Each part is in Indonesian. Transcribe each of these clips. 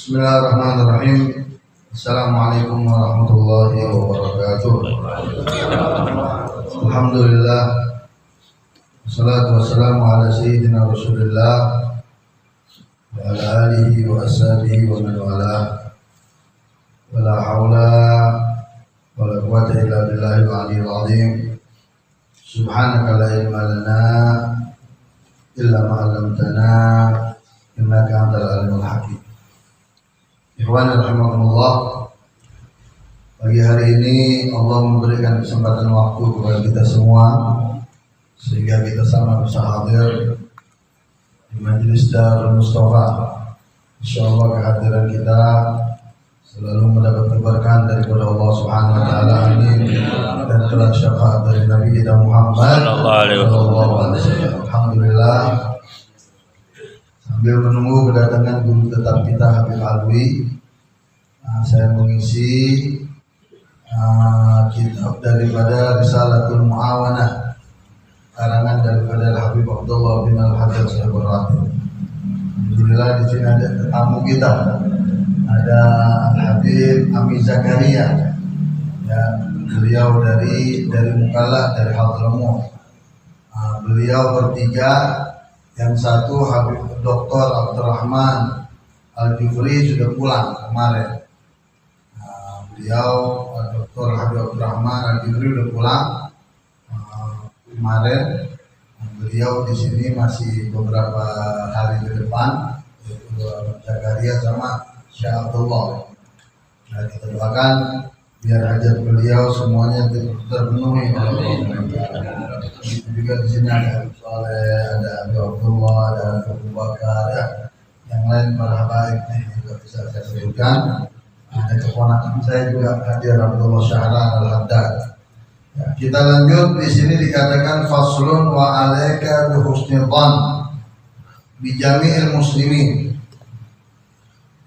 Bismillahirrahmanirrahim. Assalamualaikum warahmatullahi wabarakatuh. Alhamdulillah. Wassalatu wassalamu ala sayyidina Rasulillah wa ala alihi wa ashabihi wa man wala. Wa la hawla wa la quwwata illa billahil aliyyil azim. Subhanaka la ilma lana illa ma 'allamtana innaka antal alimul hakim. Ikhwan rahimakumullah, pagi hari ini Allah memberikan kesempatan waktu kepada kita semua sehingga kita sama bisa hadir di Majelis Darul Mustafa. Insyaallah kehadiran kita selalu mendapat keberkahan daripada Allah Subhanahu wa taala. Amin. Dan kelak syafaat dari Nabi kita Muhammad sallallahu alaihi wasallam. Alhamdulillah. Sambil menunggu kedatangan guru tetap kita Habib Alwi, saya mengisi kitab daripada Risalatul Mu'awanah, karangan daripada Habib Abdullah bin Al-Haddad Sahibul Ratib. Alhamdulillah di sini ada tamu kita, ada Habib Ami Zakaria, ya, beliau dari Mukalla, dari Hadramaut. Beliau bertiga. Yang satu Habib Dr. Abdurrahman Al-Jufri sudah pulang kemarin. Beliau Dr. Habib Abdurrahman Al-Jufri sudah pulang kemarin. Beliau di sini masih beberapa hari ke depan, yaitu Zakaria sama Syekh Abdullah. Nah, kita doakan biar hajat beliau semuanya terpenuhi. Juga di sini ada Habib Saleh, ada Habib Abdullah, ada Abu Bakar, ya. Yang lain para habaib juga bisa saya sebutkan. Ada keponakan saya juga hadir, Abdullah Syahran Al-Haddad. Ya, kita lanjut. Di sini dikatakan faslun wa alaika bi husnil dhann bi jami'il muslimin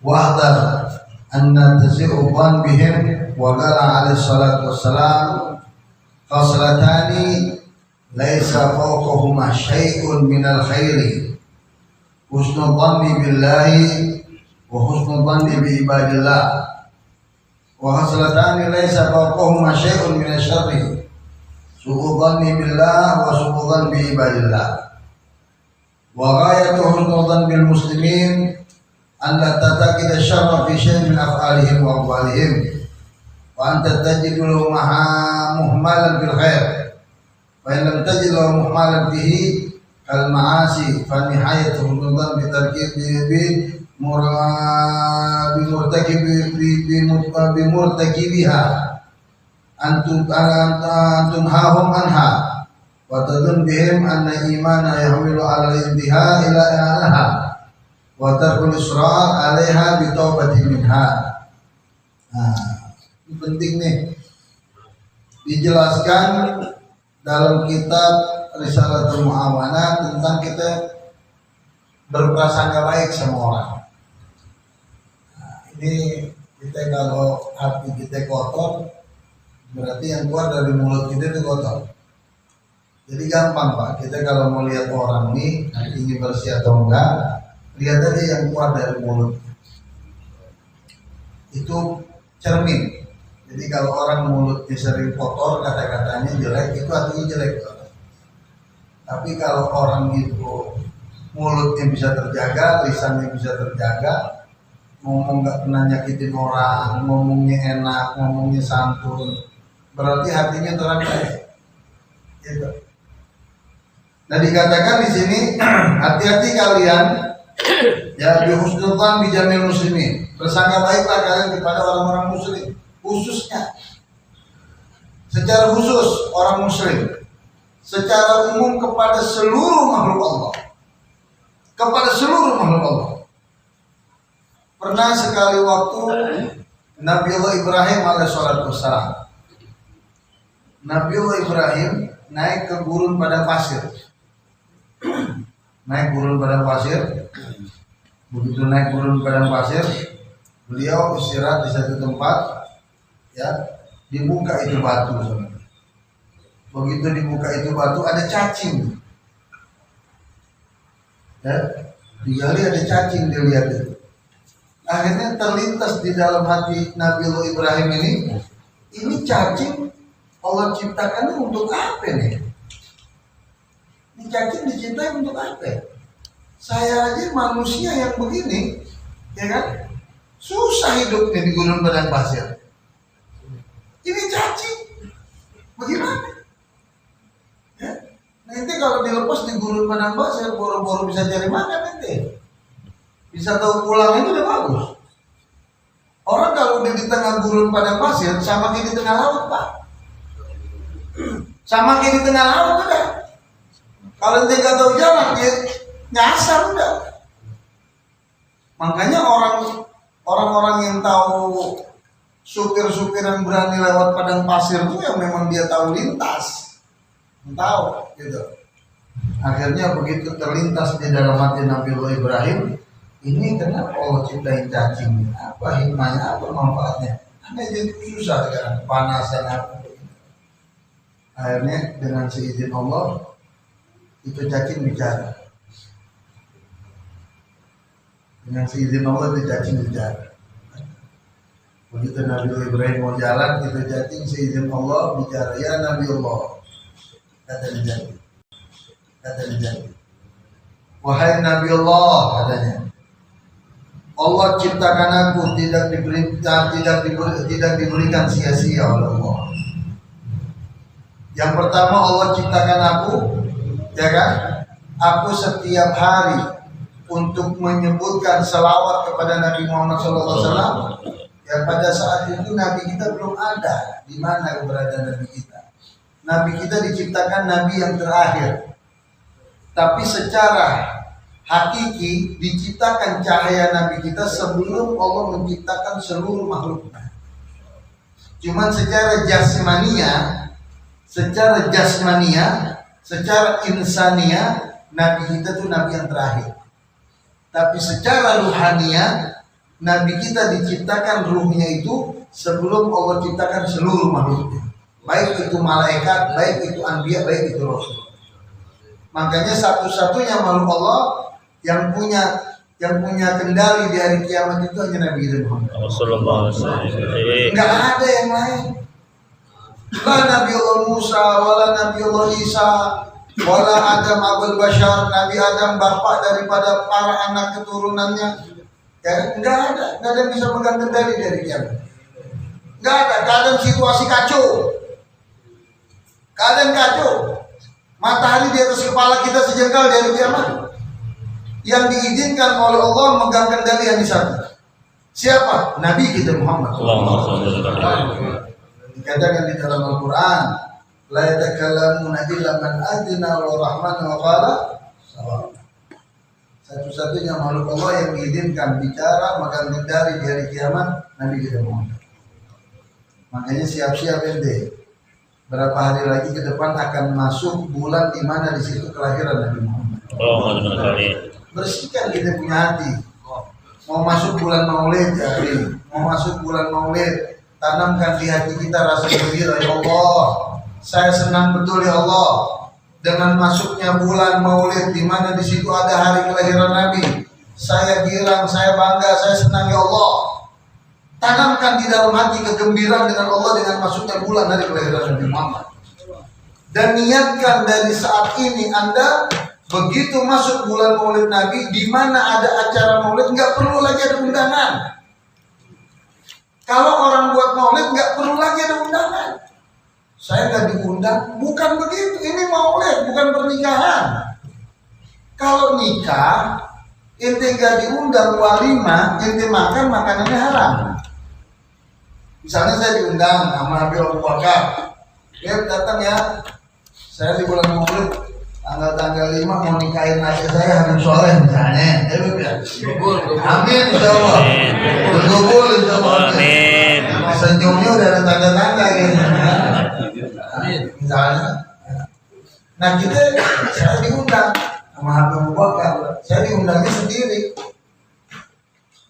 wa hadar anna tazi'u dhann bihim wa qala alaihi salatu wassalam khaslatani laisa fawqahuma syai'un minal khairi husnul dhanni billahi wa husnul dhanni bi ibadillah wa khaslatani laisa fawqahuma syai'un minasy syarri su'u dhanni billah wa su'u dhanni bi ibadillah wa ghayatu husnul dhanni bil muslimin an la tataqida syarra fi syai'in min af'alihim wa aqwalihim wa anta tajidu maha muhmalan bil khair wa in lam tajid lahu muhmalan bihi kal ma'asi fa nihayatu hududhan bi tarkibi bi murtakibiha antum hahum anha wa tadun bihim anna imana yahmilu ala al-intiha ila alaha wa tarkul israr alaiha bi taubati minha. Ini penting nih dijelaskan dalam kitab Risalatul Mu'awanah tentang kita berprasangka baik sama orang. Ini kita kalau hati kita kotor, berarti yang keluar dari mulut kita itu kotor. Jadi gampang Pak, kita kalau mau lihat orang nih hatinya bersih atau enggak, lihat aja yang keluar dari mulut. Itu cermin. Jadi kalau orang mulutnya sering kotor, kata-katanya jelek, itu hatinya jelek. Tapi kalau orang itu mulutnya bisa terjaga, lisannya bisa terjaga, ngomong gak pernah nyakitin orang, ngomongnya enak, ngomongnya santun, berarti hatinya terjaga. Gitu. Nah dikatakan di sini hati-hati kalian, ya bihusnul dhann bi jamil muslimin, bersangka baiklah kalian kepada orang-orang muslim. Khususnya secara khusus orang muslim, secara umum kepada seluruh makhluk Allah, kepada seluruh makhluk Allah. Pernah sekali waktu Nabiullah Ibrahim alaihissalatu wassalam, Nabiullah Ibrahim naik ke gurun padang pasir, naik gurun padang pasir. Begitu naik gurun padang pasir, beliau istirahat di satu tempat. Ya, dibuka itu batu. Begitu dibuka itu batu ada cacing. Ya, digali ada cacing, dilihat itu. akhirnya terlintas di dalam hati Nabiullah Ibrahim ini cacing Allah ciptakannya untuk apa nih? Ini cacing diciptakan untuk apa? Saya aja manusia yang begini, ya kan? Susah hidupnya di gurun padang pasir. Ini cacing, bagaimana? Ya? Nanti kalau dilepas di gurun padang pasir, boro-boro bisa cari makan nanti. Bisa tahu pulang itu udah bagus. Orang kalau udah di tengah gurun padang pasir, sama kayak di tengah laut, Pak. Sama kayak di tengah laut udah. Kalau dia nggak tahu jalan, dia nyasar udah. Makanya orang-orang yang tahu supir-supir yang berani lewat padang pasir itu yang memang dia tahu lintas, tahu gitu. Akhirnya begitu terlintas di dalam hati Nabiullah Ibrahim, ini kenapa Allah ciptain cacing? Apa hikmahnya? Apa manfaatnya? Karena jadi susah sekarang, kepanasan apa. Akhirnya dengan seizin Allah itu cacing bicara. Dengan seizin Allah itu cacing bicara. Begitu Nabi Ibrahim mau jalan, itu cacing seizin Allah bicara. Ya Nabi Allah, kata dia. Wahai Nabi Allah, katanya. Allah ciptakan aku tidak diberikan sia-sia oleh Allah. Yang pertama Allah ciptakan aku, ya kan? Aku setiap hari untuk menyebutkan selawat kepada Nabi Muhammad SAW. Ya pada saat itu Nabi kita belum ada. Di mana keberadaan Nabi kita? Nabi kita diciptakan Nabi yang terakhir. Tapi secara hakiki diciptakan cahaya Nabi kita sebelum Allah menciptakan seluruh makhluknya. Cuman secara jasmania, secara insania, Nabi kita tuh Nabi yang terakhir. Tapi secara ruhania, Nabi kita diciptakan ruhnya itu sebelum Allah ciptakan seluruh makhluknya. Baik itu malaikat, baik itu anbiya, baik itu rasul. Makanya satu-satunya makhluk Allah yang punya kendali di hari kiamat itu hanya Nabi kita Muhammad. Enggak ada yang lain. La Nabi Allah Musa, wala Nabi Allah Isa, wala Adam Abul Bashar, Nabi Adam bapak daripada para anak keturunannya. Ya, enggak ada yang bisa megang kendali dari kiamat. Enggak ada, keadaan situasi kacau. Keadaan kacau. Matahari di atas kepala kita sejengkal dari kiamat. Yang diizinkan oleh Allah megang kendali yang di sana. Siapa? Nabi kita Muhammad. Dikatakan di dalam Al-Quran, la yatakallamuna illa man adina wa rahmana wa qala sawab. Satu-satunya makhluk Allah yang diizinkan bicara megang kendali di hari kiamat Nabi kita Muhammad. Makanya siap-siap ente. Berapa hari lagi ke depan akan masuk bulan di mana di situ kelahiran Nabi Muhammad. Bersihkan kita punya hati. Mau masuk bulan Maulid, jadi mau masuk bulan Maulid, tanamkan di hati kita rasa gembira. Ya Allah, saya senang betul ya Allah dengan masuknya bulan Maulid di mana di situ ada hari kelahiran Nabi. Saya girang, saya bangga, saya senang ya Allah. Tanamkan di dalam hati kegembiraan dengan Allah dengan masuknya bulan hari kelahiran Nabi Muhammad. Dan niatkan dari saat ini Anda begitu masuk bulan Maulid Nabi, di mana ada acara Maulid, nggak perlu lagi ada undangan. Kalau orang buat Maulid nggak perlu lagi ada undangan. Saya nggak diundang, bukan begitu. Ini Maulid, bukan pernikahan. Kalau nikah, ente nggak diundang walimah, ente makan makanannya haram. Misalnya saya diundang sama Habib Abu Bakar, dia datang ya, saya di bulan Maulid tanggal 5 mau nikahin aja saya Habib Soleh misalnya, ya Habib ya. Amin insyaallah. Bergubul insyaallah. Amin. Senyumnya udah ada tanda-tanda gitu. Amin. Misalnya, nah saya diundang sama Habib Abu Bakar, saya diundangnya sendiri.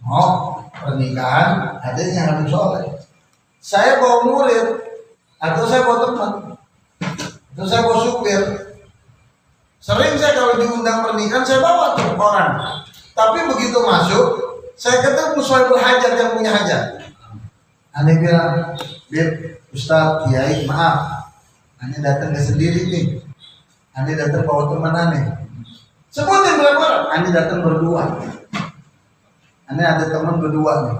Oh, pernikahan adanya Habib Soleh. Saya bawa murid, atau saya bawa teman, atau saya bawa supir. Sering saya kalau diundang pernikahan saya bawa tuh orang. Tapi begitu masuk, Saya ketemu Sohibul Hajat yang punya hajat. Aneh bilang, Bib, Ustaz, Kiai, maaf, aneh datang ke sendiri nih. Aneh datang bawa teman aneh. Sebutin berapa orang? Aneh datang berdua. Aneh ada teman berdua nih.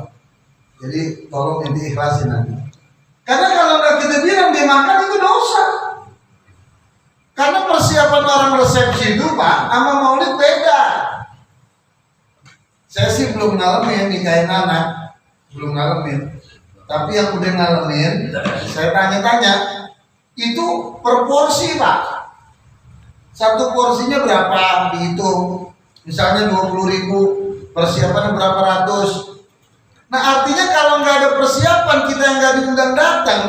Jadi tolong yang diikhlasin nanti. Karena kalau nggak kita bilang dia makan itu dosa. Karena persiapan orang resepsi itu Pak, sama maulid beda. Saya sih belum ngalamin nikahin anak, belum ngalamin. Tapi yang udah ngalamin, saya tanya-tanya, itu per porsi Pak. Satu porsinya berapa dihitung? Misalnya 20.000, persiapannya berapa ratus. Nah artinya kalau nggak ada persiapan, kita yang nggak diundang datang,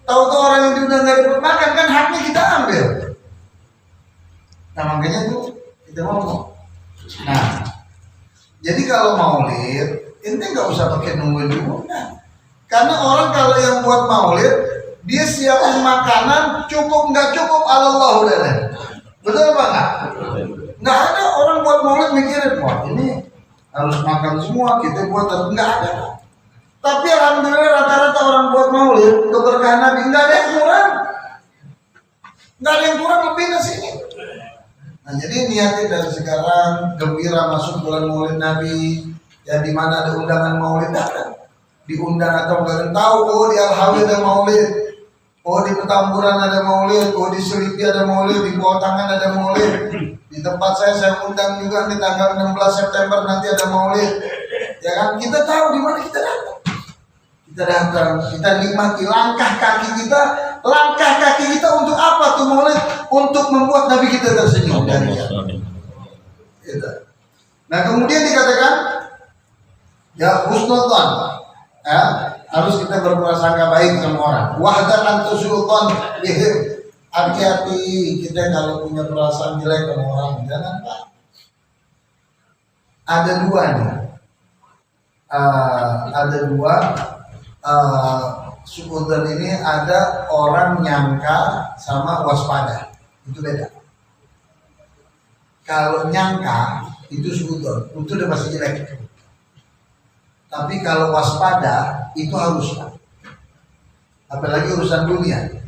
tahu-tahu orang yang diundang nggak dapat makan, kan haknya kita ambil. Nah makanya tuh kita ngomong. Nah, jadi kalau maulid, ente nggak usah pakai nungguin diundang. Karena orang kalau yang buat maulid, dia siapin makanan cukup nggak cukup Allah udah. Betul apa nggak? Nggak ada orang buat maulid mikirin, wah ini harus makan semua, kita buat nggak ada. Tapi alhamdulillah rata-rata orang buat maulid keberkahan Nabi nggak ada yang kurang, nggak ada yang kurang lebih ke sini. Nah jadi niatnya dari sekarang gembira masuk bulan maulid Nabi, ya di mana ada undangan maulid datang, diundang atau nggak tahu, oh di Al-Hawi ada maulid, oh di Petamburan ada maulid, oh di Selipi ada maulid, di Bawah Tangan ada maulid. Di tempat saya undang juga di tanggal 16 September nanti ada maulid. Ya kan, kita tahu di mana kita datang. Kita datang, kita nikmati langkah kaki kita untuk apa tuh maulid? Untuk membuat Nabi kita tersenyum dari kita. Nah kemudian dikatakan, ya husnudzon, ya, harus kita berprasangka baik sama orang. Wahdakan tusulton bihim. Hati-hati kita kalau punya perasaan jelek sama orang, jangan Pak. Ada dua nih, suudzon ini ada orang nyangka sama waspada, itu beda. Kalau nyangka itu suudzon, itu udah pasti jelek. Tapi kalau waspada itu harus, apalagi urusan dunia.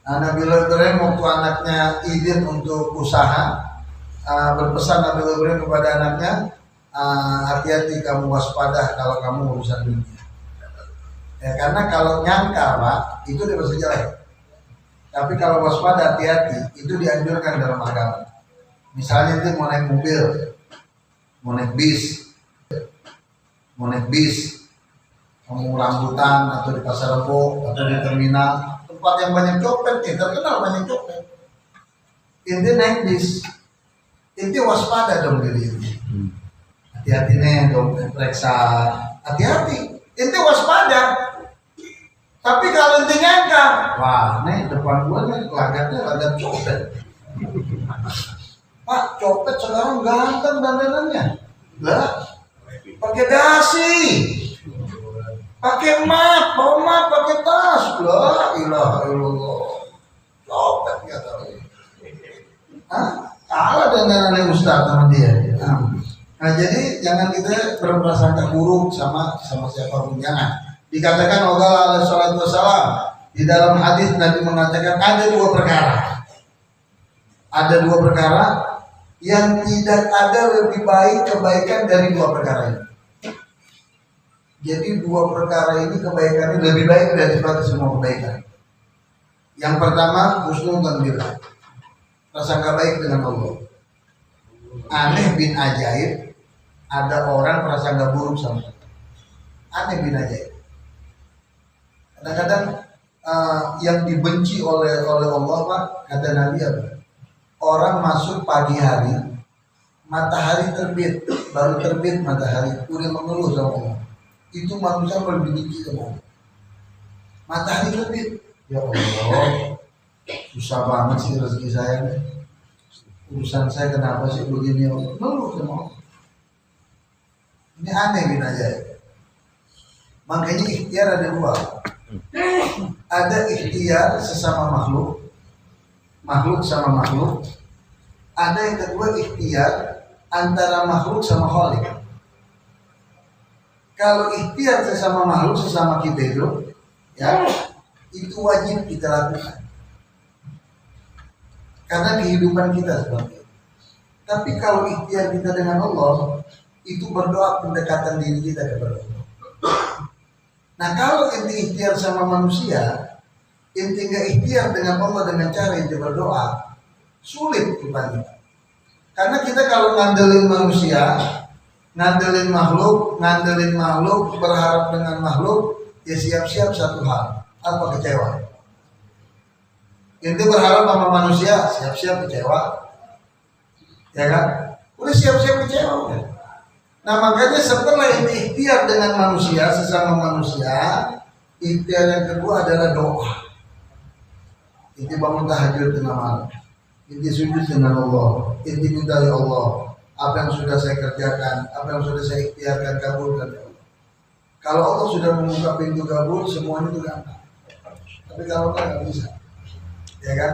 Nabi Ibrahim waktu anaknya izin untuk usaha, berpesan Nabi Ibrahim kepada anaknya, hati-hati kamu waspada kalau kamu urusan dunia. Ya, karena kalau nyangka Pak, itu dia bisa jelek. Tapi kalau waspada hati-hati, itu dianjurkan dalam agama. Misalnya itu mau naik mobil, mau naik bis, kamu rambutan atau di pasar Rebo atau di terminal, tempat yang banyak copet, terkenal banyak copet. Inti naik bis, inti waspada dong diri ini. Hati-hati nih dong, periksa, hati-hati. Inti waspada. Tapi kalau inti nyangka, wah nih depan gua nih lagat copet. Pak, copet sekarang ganteng dandanannya. Lah, pakai dasi. Pakai map, bawa map, pakai tas, la ilaha illallah. Copet kata dia. Kalah dengan ustaz sama dia. Nah jadi jangan kita berprasangka buruk sama siapapun, jangan. Dikatakan Allah alaihi salatu wassalam di dalam hadis Nabi mengatakan ada dua perkara yang tidak ada lebih baik kebaikan dari dua perkara ini. Jadi dua perkara ini kebaikannya lebih baik daripada semua kebaikan. Yang pertama husnudzon billah, prasangka baik dengan Allah. Aneh bin ajaib, ada orang prasangka buruk sama Allah. Aneh bin ajaib. Kadang-kadang yang dibenci oleh Allah Pak, kata Nabi apa? Orang masuk pagi hari, matahari terbit, baru terbit matahari, udah mengeluh sama Allah. Itu manusia berbenci sama Allah. Matahari terbit, ya Allah, susah banget sih rezeki saya nih. Urusan saya kenapa sih begini ya Allah? Mengeluh sama Allah. Ini aneh bin ajaib. Makanya ikhtiar ada dua. Ada ikhtiar sesama makhluk sama makhluk. Ada yang kedua ikhtiar antara makhluk sama khalik. Kalau ikhtiar sesama makhluk, sesama kita ya itu wajib kita lakukan karena kehidupan kita seperti itu. Tapi kalau ikhtiar kita dengan Allah, itu berdoa pendekatan diri kita kepada Allah. Nah kalau inti ikhtiar sama manusia, inti nggak ikhtiar dengan Allah dengan cara inti berdoa, sulit rupanya. Karena kita kalau ngandelin manusia, ngandelin makhluk, berharap dengan makhluk, ya siap-siap satu hal, apa kecewa. Inti berharap sama manusia, siap-siap kecewa, ya kan? Udah siap-siap kecewa udah. Nah makanya setelah ini ikhtiar dengan manusia, sesama manusia, ikhtiar yang kedua adalah doa. Inti bangun tahajud tengah malam, inti sujud dengan Allah, inti minta ya Allah, apa yang sudah saya kerjakan, apa yang sudah saya ikhtiarkan, kabulkan ya Allah. Kalau Allah sudah membuka pintu kabul, semuanya itu gampang. Tapi kalau nggak bisa, ya kan?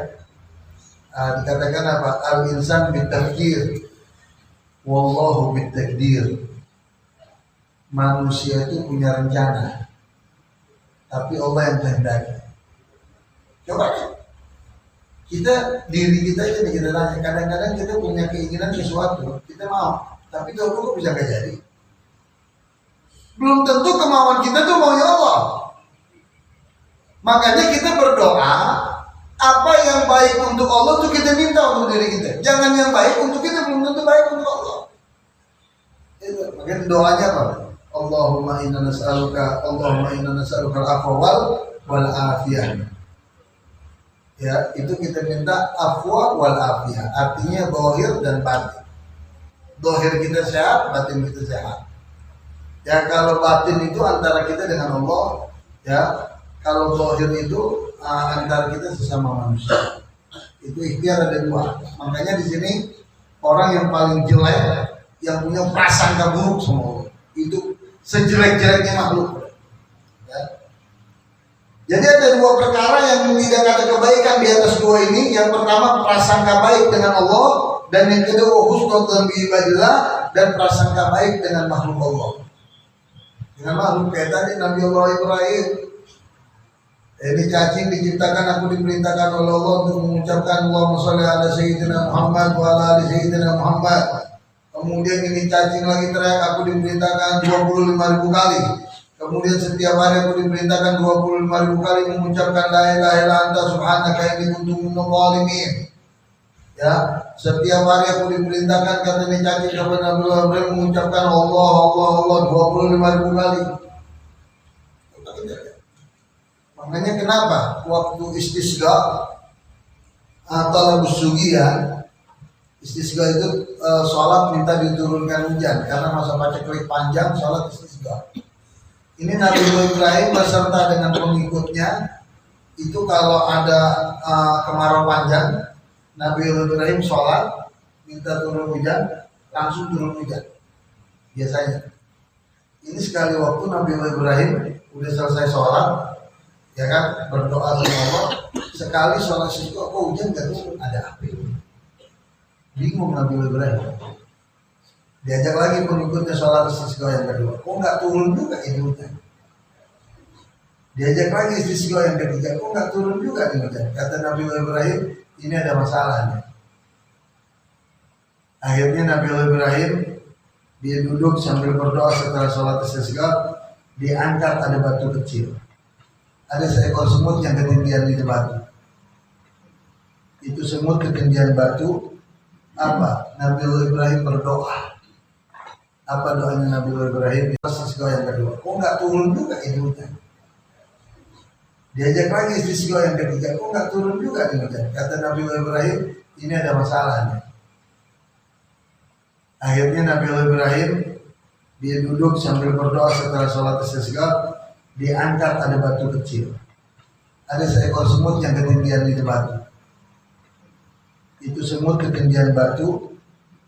Dikatakan apa? Al-insan bitafkir, wallahu bitakdir. Manusia itu punya rencana, tapi Allah yang kehendaki. Coba deh. Diri kita aja nih kita tanya. Kadang-kadang kita punya keinginan sesuatu, kita mau, tapi kok bisa nggak jadi? Belum tentu kemauan kita tuh maunya Allah. Makanya kita berdoa, apa yang baik untuk Allah tuh kita minta untuk diri kita. Jangan yang baik untuk kita belum tentu baik untuk Allah. Itu makanya doanya apa? Allahumma inna nas'aluka al-afwa wal afiyah. Ya, itu kita minta afwa wal afiyah. Artinya zahir dan batin. Zahir kita sehat, batin kita sehat. Ya, kalau batin itu antara kita dengan Allah, ya. Kalau zahir itu antara kita sesama manusia. Itu ikhtiar ada dua. Makanya di sini orang yang paling jelek, yang punya prasangka buruk sama Allah, itu sejelek-jeleknya makhluk. Ya. Jadi ada dua perkara yang tidak ada kebaikan di atas dua ini. Yang pertama prasangka baik dengan Allah, dan yang kedua husnul bi ibadillah, dan prasangka baik dengan makhluk Allah. Dengan makhluk kayak tadi Nabi Allah Ibrahim. Ini cacing diciptakan, aku diperintahkan oleh Allah untuk mengucapkan Allahumma sholli ala sayyidina Muhammad wa ala ali sayyidina Muhammad. Kemudian ini cacing lagi teriak, aku diperintahkan 25.000 kali. Kemudian setiap hari aku diperintahkan 25.000 kali mengucapkan la ilaha illa anta subhanaka inni kuntu minadh dhalimin. Ya, setiap hari aku diperintahkan kata ini cacing kepada Nabi Ibrahim mengucapkan Allah 25.000 kali. Makanya kenapa waktu istisqa atau busugian, istisqa itu sholat minta diturunkan hujan karena masa paceklik panjang, sholat istisqa. Ini Nabi Ibrahim beserta dengan pengikutnya itu kalau ada kemarau panjang, Nabi Ibrahim sholat minta turun hujan, langsung turun hujan. Biasanya. Ini sekali waktu Nabi Ibrahim udah selesai sholat, ya kan, berdoa sama Allah, sekali sholat istisqa kok hujan gak turun, ada api. Bingung Nabi Ibrahim. Diajak lagi pengikutnya sholat istisqa yang kedua, kok nggak turun juga ini hujan. Diajak lagi istisqa yang ketiga, kok nggak turun juga ini hujan. Kata Nabi Ibrahim, ini ada masalahnya. Akhirnya Nabi Ibrahim dia duduk sambil berdoa setelah sholat istisqa, diangkat ada batu kecil. Ada seekor semut yang ketinggian di batu. Itu semut ketinggian batu. Apa? Nabi Ibrahim berdoa. Apa doanya Nabi Ibrahim? Istisqa yang kedua. Kok nggak turun juga ini hujan? Diajak lagi istisqa yang ketiga. Kok nggak turun juga ini hujan? Kata Nabi Ibrahim, ini ada masalahnya. Akhirnya Nabi Ibrahim dia duduk sambil berdoa setelah sholat istisqa. Diangkat ada batu kecil. Ada seekor semut yang ketinggian di batu. Itu semut ketinggian batu.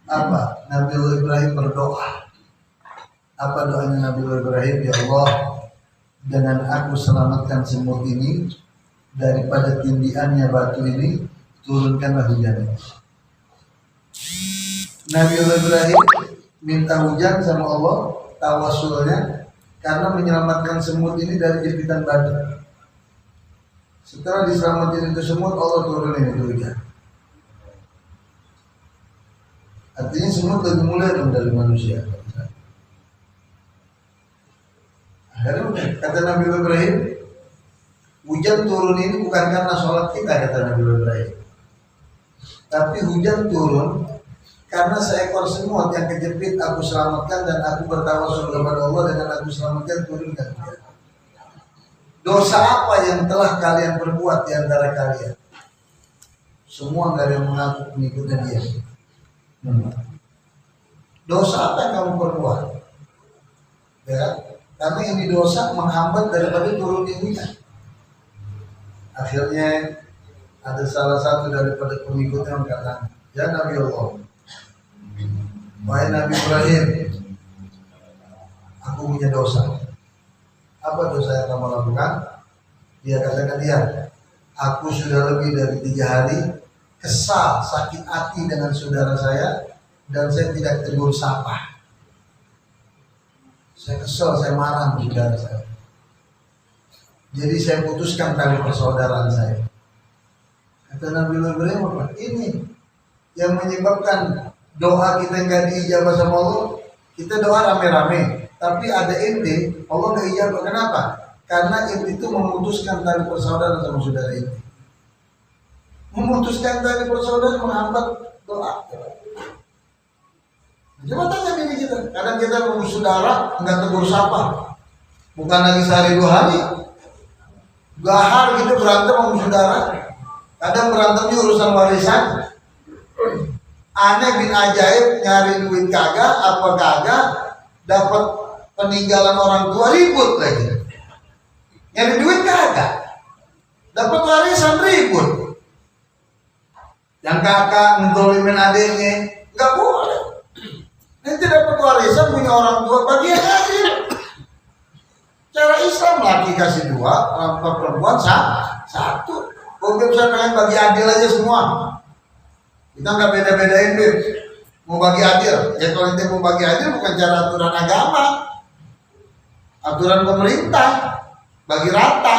Apa? Nabi Ibrahim berdoa. Apa doanya Nabi Ibrahim? Ya Allah, dengan aku selamatkan semut ini daripada tindiannya batu ini, turunkanlah hujan. Nabi Ibrahim minta hujan sama Allah, tawasulnya karena menyelamatkan semut ini dari jepitan batu. Setelah diselamatin itu semut, Allah turunin itu hujan. Artinya semut lebih mulia dong dari manusia. Akhirnya kata Nabi Ibrahim, hujan turun ini bukan karena sholat kita, kata Nabi Ibrahim, tapi hujan turun karena seekor semut yang kejepit aku selamatkan dan aku bertawassul kepada Allah dengan aku selamatkan turunkan dia. Dosa apa yang telah kalian perbuat di antara kalian? Semua nggak ada yang mengaku mengikuti dia. Dosa apa yang kamu perbuat? Ya, karena ini dosa menghambat daripada turunnya hujan. Akhirnya ada salah satu daripada pengikutnya yang kata, ya Nabi Allah, wahai Nabi Ibrahim, aku punya dosa. Apa dosa yang kamu lakukan? Dia katakan, dia, aku sudah lebih dari 3 hari kesal, sakit hati dengan saudara saya, dan saya tidak tegur sapa. Saya kesel, saya marah dengan saudara saya. Jadi saya putuskan tali persaudaraan saya. Kata Nabi Ibrahim apa? Ini yang menyebabkan doa kita nggak diijabah sama Allah. Kita doa rame-rame, tapi ada inti Allah nggak ijabah. Kenapa? Karena inti itu memutuskan tali persaudaraan sama saudara itu. Memutuskan tali persaudaraan menghambat doa. Coba tanya diri kita. Kadang kita mau saudara nggak tegur sapa, bukan lagi sehari 2 hari. Gahar gitu berantem sama saudara. Kadang berantemnya urusan warisan. Aneh bin ajaib, nyari duit kagak, apa kagak, dapat peninggalan orang tua ribut lagi. Nyari duit kagak, dapat warisan ribut. Yang kakak ngedolimin adiknya, nggak boleh. Nanti dapat warisan punya orang tua bagian adil. Cara Islam laki kasih 2, perempuan 1. Beb, saya pengen bagi adil aja semua. Kita nggak beda-bedain, Beb. Mau bagi adil, ya kalau kita mau bagi adil bukan cara aturan agama, aturan pemerintah, bagi rata.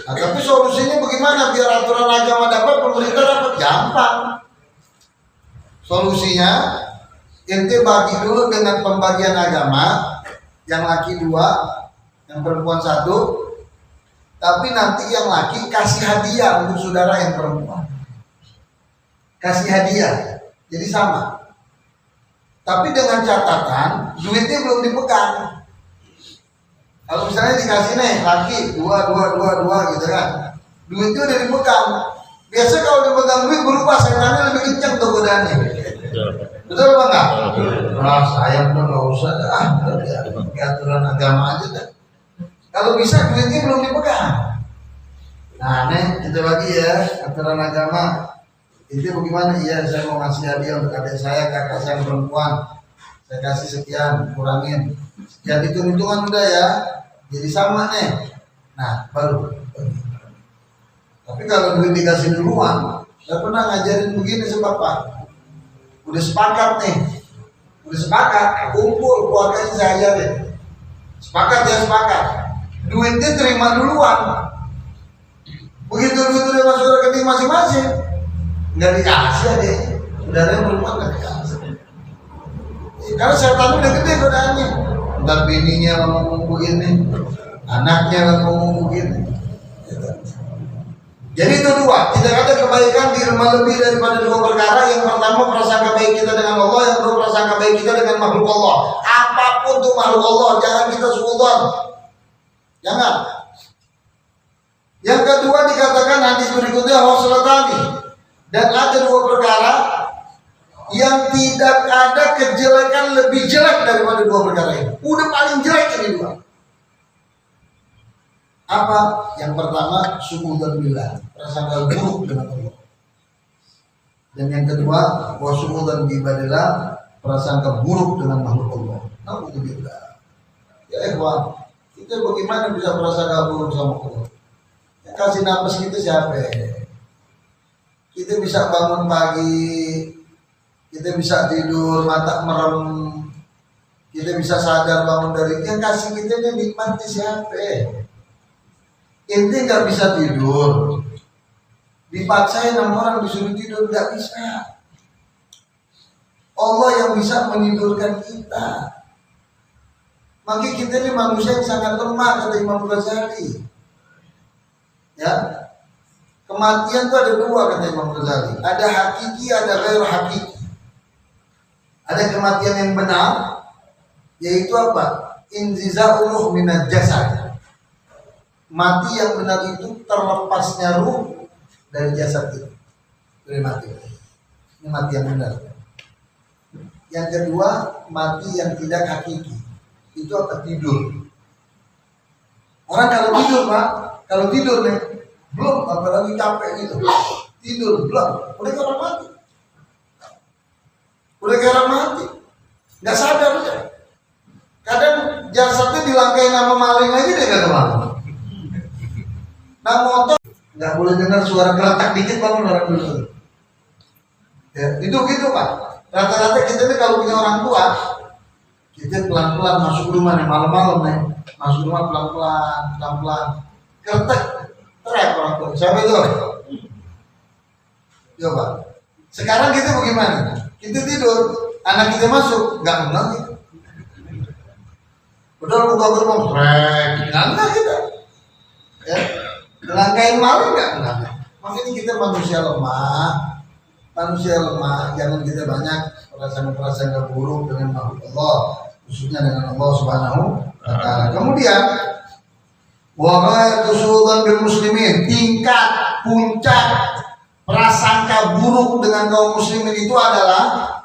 Nah, tapi solusinya bagaimana biar aturan agama dapat, pemerintah dapat? Gampang. Solusinya, ente bagi dulu dengan pembagian agama, yang laki 2, yang perempuan 1, tapi nanti yang laki kasih hadiah untuk saudara yang perempuan. Kasih hadiah, jadi sama. Tapi dengan catatan duitnya belum dipegang. Kalau misalnya dikasih nih laki 2 gitu kan, duitnya udah dipegang. Biasa kalau dipegang duit berubah, setannya lebih kencang tuh godaannya. Betul apa enggak? Nah, sayang tuh nggak usah dah, aturan agama aja dah. Kalau bisa duitnya belum dipegang. Nah, nih kita bagi ya aturan agama. Itu bagaimana? Iya, saya mau ngasih hadiah untuk adik saya, kakak saya perempuan. Saya kasih sekian, kurangin. Sekian hitung-hitungan udah ya. Jadi sama nih. Nah, baru. Tapi kalau duit dikasih duluan, saya pernah ngajarin begini sama Bapak. Udah sepakat nih. Udah sepakat, kumpul keluarganya saya ajarin. Sepakat ya, sepakat. Duitnya terima duluan. Begitu duit udah masuk ke rekening masing-masing, nggak dikasih aja. Saudara yang perempuan nggak dikasih. Karena setan udah gede godaannya. Ntar bininya ngomong begini, anaknya ngomong begini. Jadi itu 2. Tidak ada kebaikan di rumah lebih daripada 2 perkara. Yang pertama prasangka baik kita dengan Allah, yang kedua prasangka baik kita dengan makhluk Allah. Apapun tuh makhluk Allah, jangan kita suudzon. Jangan. Yang kedua dikatakan hadis berikutnya khoslatani, dan ada 2 perkara yang tidak ada kejelekan lebih jelek daripada 2 perkara ini. Udah paling jelek ini 2. Apa? Yang pertama suudzon billah, prasangka buruk dengan Allah. Dan yang kedua wasuudzon bi ibadillah, prasangka buruk dengan makhluk Allah. Alhamdulillah. Ya ikhwan, kita bagaimana bisa prasangka buruk sama Allah? Yang kasih nafas kita siapa? Kita bisa bangun pagi, kita bisa tidur mata merem, Kita bisa sadar bangun dari yang kasih kita ini nikmatnya siapa? Ente nggak bisa tidur, dipaksain sama orang disuruh tidur nggak bisa. Allah yang bisa menidurkan kita. Maka kita ini manusia yang sangat lemah, kata Imam Ghazali. Ya, kematian itu ada dua, kata Imam Ghazali. Ada hakiki, ada ghair hakiki. Ada kematian yang benar, yaitu apa? Inziza'ul ruh minal jasad. Mati yang benar itu terlepasnya ruh dari jasad itu. Dari mati. Ini mati yang benar. Yang kedua, mati yang tidak hakiki. Itu apa? Tidur. Orang kalau tidur, Pak, kalau tidur nih, belum, apalagi capek gitu, tidur, belum, udah kayak orang mati. Udah kayak orang mati. Nggak sadar udah. Kadang jasadnya dilangkain sama maling aja dia nggak kemana. Nah motor, nggak boleh dengar suara geratak dikit bangun orang dulu. Ya, itu gitu Pak. Rata-rata kita ini kalau punya orang tua, kita pelan-pelan masuk rumah nih malam-malam nih, masuk rumah pelan-pelan, kertek, teriak orang tua. Siapa itu? Coba. Sekarang kita bagaimana? Kita tidur, anak kita masuk, nggak menang kita. Udah buka gerbang, nggak kita. Ya, langkain maling nggak menang. Makanya kita manusia lemah. Manusia lemah, jangan kita banyak perasaan-perasaan yang buruk dengan makhluk Allah, khususnya dengan Allah Subhanahu wa Ta'ala. Kemudian, wa ghayatu su'udzan bil muslimin, tingkat puncak prasangka buruk dengan kaum muslimin itu adalah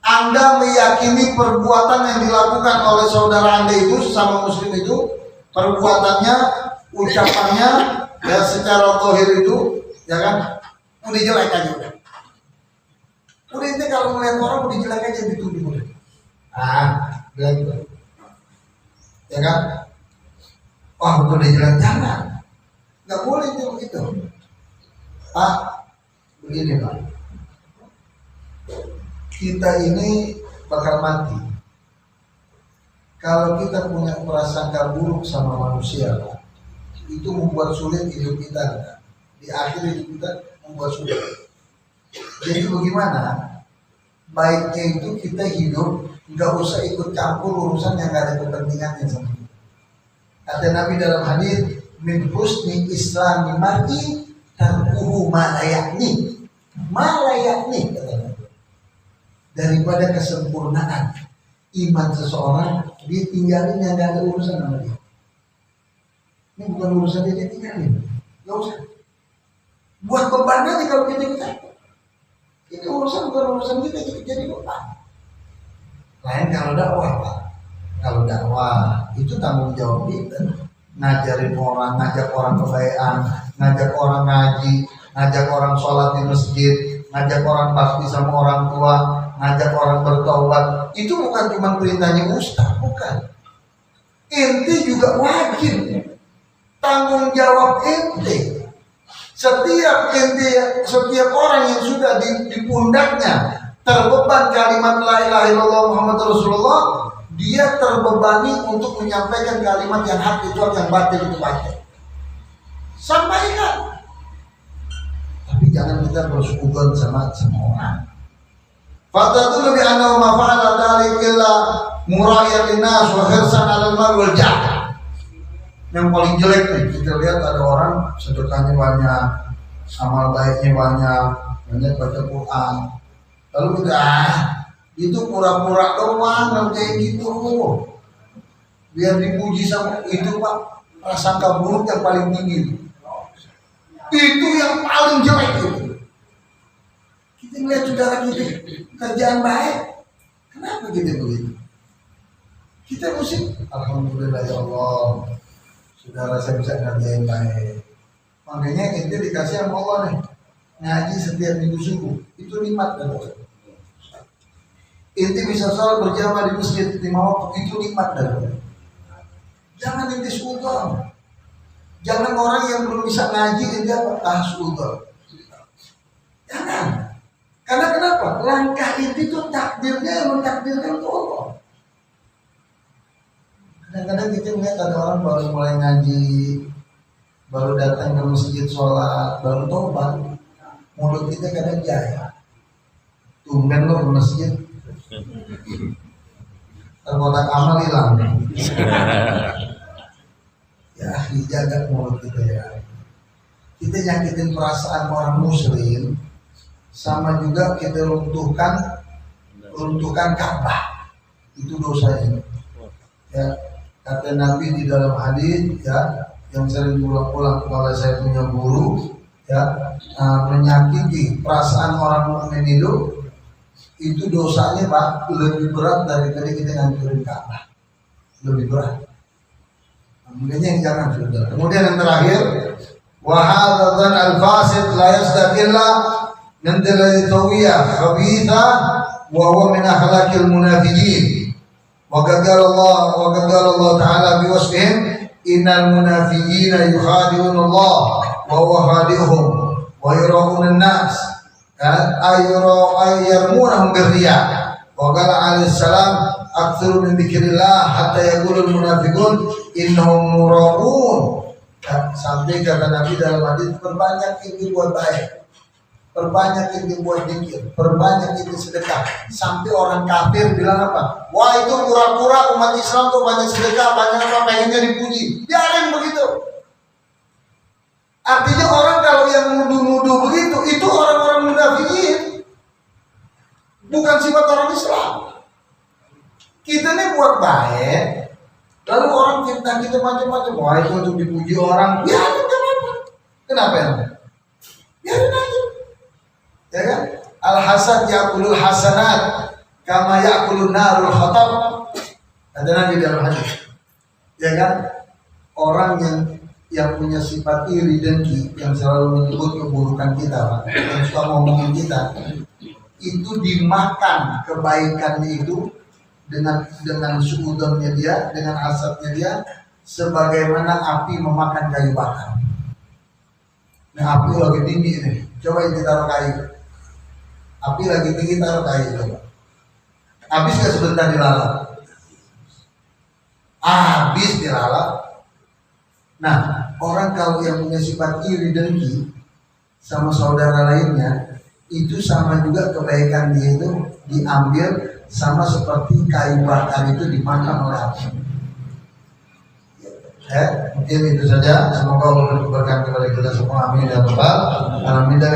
Anda meyakini perbuatan yang dilakukan oleh saudara Anda itu, sesama muslim itu, perbuatannya, ucapannya, ya secara zahir itu, ya kan, udah jelek aja udah. Udah itu kalau melihat orang udah jelek aja dituduh udah. Gitu. Ya kan? Wah, udah jelek jangan. Nggak boleh itu begitu. Begini Pak. Kita ini bakal mati. Kalau kita punya prasangka buruk sama manusia, Pak, itu membuat sulit hidup kita. Pak. Di akhir hidup kita membuat sulit. Jadi bagaimana? Baiknya itu kita hidup nggak usah ikut campur urusan yang nggak ada kepentingannya sama kita. Kata Nabi dalam hadis, min husni islami mar'i tarkuhu malayakni, kata Nabi. Daripada kesempurnaan iman seseorang, dia tinggalin yang nggak ada urusan sama dia. Ini bukan urusan dia tinggalin, nggak usah. Buat beban aja kalau kita ikut. Ini urusan bukan urusan kita jadi beban. Lain kalau dakwah Pak. Kalau dakwah itu tanggung jawab kita. Ngajarin orang, ngajak orang kebaikan, ngajak orang ngaji, ngajak orang sholat di masjid, ngajak orang bakti sama orang tua, ngajak orang bertaubat. Itu bukan cuma perintahnya ustaz, bukan. Ente juga wajib tanggung jawab ente. Setiap orang yang sudah di pundaknya terbeban kalimat la ilaha illallah Muhammad Rasulullah, dia terbebani untuk menyampaikan kalimat yang hak itu, yang batil itu batil. Sampaikan. Tapi jangan kita bersekutu sama orang. Fatatu lebih anna ma fa'ala dzalik illa mura'yan linnas wa hirsan 'alal mal wal jah. Yang paling jelek nih, kita lihat ada orang sedekahnya banyak, amal baiknya banyak baca Quran. Lalu kita itu pura-pura doang kayak gitu. Biar dipuji sama itu Pak, prasangka buruk yang paling tinggi. Itu yang paling jelek itu. Kita melihat saudara kita kerjaan baik, kenapa kita begitu? Kita mesti alhamdulillah ya Allah. Saudara saya bisa ngerjain baik. Makanya ente dikasih sama Allah nih, ngaji setiap minggu subuh, itu nikmat dan Allah. Ente bisa sholat berjamaah di masjid 5 waktu, itu nikmat dan Allah. Jangan ente sudon. Jangan orang yang belum bisa ngaji ente sudon. Jangan. Karena kenapa? Langkah ente itu takdirnya yang mentakdirkan itu Allah. Kadang-kadang kita melihat ada orang baru mulai ngaji, baru datang ke masjid sholat, baru tobat, mulut kita kadang jaya. Tumben lo ke masjid, terkotak amal hilang. Ya, dijaga mulut kita ya. Kita nyakitin perasaan orang muslim, sama juga kita runtuhkan Ka'bah. Itu dosanya. Ya, kata Nabi di dalam hadis ya, yang sering diulang-ulang oleh saya punya guru ya, menyakiti perasaan orang mukmin itu dosanya Pak lebih berat daripada kita ngancurin Ka'bah. Lebih berat. Makanya yang jangan sudah. Kemudian yang terakhir, wa hadzan al-fasid la yasdaq illa min tawiyah khabitha wa huwa min akhlaqil munafiqin. Wa qala Allah ta'ala bi wasfihim innal munafiqina yukhadi'un Allah wa huwa khadi'uhum wa yura'un an-nas ayyarmunahum birriya. Wa qala alaihi salam aktsuru min dzikrillah hatta yaqulul munafiqun innahum mura'un. Sampai kata Nabi dalam hadis, perbanyak ini buat baik, perbanyak ini buat zikir, perbanyak ini sedekah. Sampai orang kafir bilang apa? Wah, itu pura-pura umat Islam tuh banyak sedekah, banyak apa, pengennya dipuji. Biarin begitu. Artinya orang kalau yang nuduh-nuduh begitu, itu orang-orang munafikin, bukan sifat orang Islam. Kita nih buat baik, lalu orang fitnah kita macam-macam. Wah, itu untuk dipuji orang. Biarin, kenapa? Kenapa ya? Biarin aja. Ya kan? Al-hasad ya'kulul hasanat kama ya'kulun narul khatab. Ada Nabi dalam hadis. Ya kan? Orang yang punya sifat iri dengki, yang selalu menyebut keburukan kita, yang suka ngomongin kita, itu dimakan kebaikannya itu dengan suudonnya dia, dengan asapnya dia, sebagaimana api memakan kayu bakar. Nah, api lagi tinggi nih, coba kita taruh kayu. Api lagi tinggi, taruh kayu coba. Habis gak sebentar dilalap? Habis dilalap. Nah, orang kalau yang punya sifat iri dengki sama saudara lainnya, itu sama juga kebaikan dia itu diambil, sama seperti kayu bakar itu dimakan oleh api. Mungkin itu saja. Semoga Allah berkeberkahan kepada kita semua. Amin ya rabbal alamin.